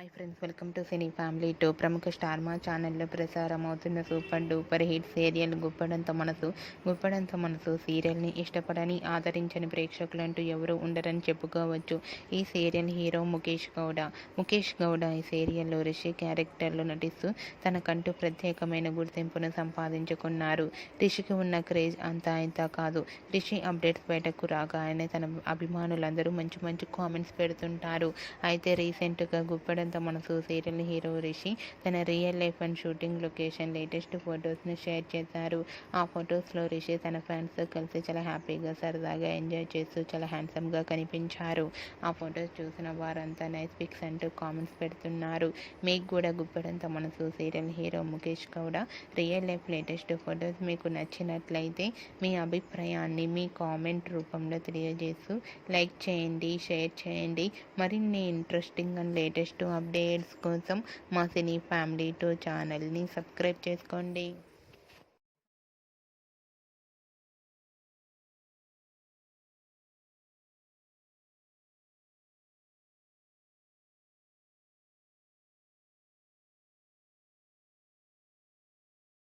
Hi friends, welcome to cine family two. ప్రముఖ star మా ఛానల్లో ప్రసారం అవుతున్న super duper hit serial Guppedantha మనసు సీరియల్ని ఇష్టపడని ఆదరించని ప్రేక్షకులంటూ ఎవరూ ఉండరని చెప్పుకోవచ్చు. ఈ సీరియల్ హీరో ముఖేష్ గౌడ ఈ సీరియల్లో రిషి క్యారెక్టర్లో నటిస్తూ తనకంటూ ప్రత్యేకమైన గుర్తింపును సంపాదించుకున్నారు. రిషికి ఉన్న క్రేజ్ అంతా ఇంతా కాదు. రిషి అప్డేట్స్ బయటకు రాగానే తన అభిమానులందరూ మంచి కామెంట్స్ పెడుతుంటారు. అయితే రీసెంట్గా గుప్పడంత మనసు సీరియల్ హీరో రిషి తన real life and shooting location latest ఫొటోస్ను షేర్ చేశారు. ఆ ఫొటోస్లో రిషి తన ఫ్యాన్స్తో కలిసి చాలా హ్యాపీగా సరదాగా ఎంజాయ్ చేస్తూ చాలా హ్యాండ్సమ్గా కనిపించారు. ఆ ఫొటోస్ చూసిన వారంతా నైస్ పిక్స్ అంటూ కామెంట్స్ పెడుతున్నారు. మీకు కూడా Guppedantha Manasu serial hero Mukesh Gowda real life latest photos మీకు నచ్చినట్లయితే మీ అభిప్రాయాన్ని మీ కామెంట్ రూపంలో తెలియజేస్తూ లైక్ చేయండి, షేర్ చేయండి. మరిన్ని ఇంట్రెస్టింగ్ అండ్ లేటెస్ట్ అప్డేట్స్ కోసం మా సినీ ఫ్యామిలీ టూ ఛానల్ని సబ్స్క్రైబ్ చేసుకోండి.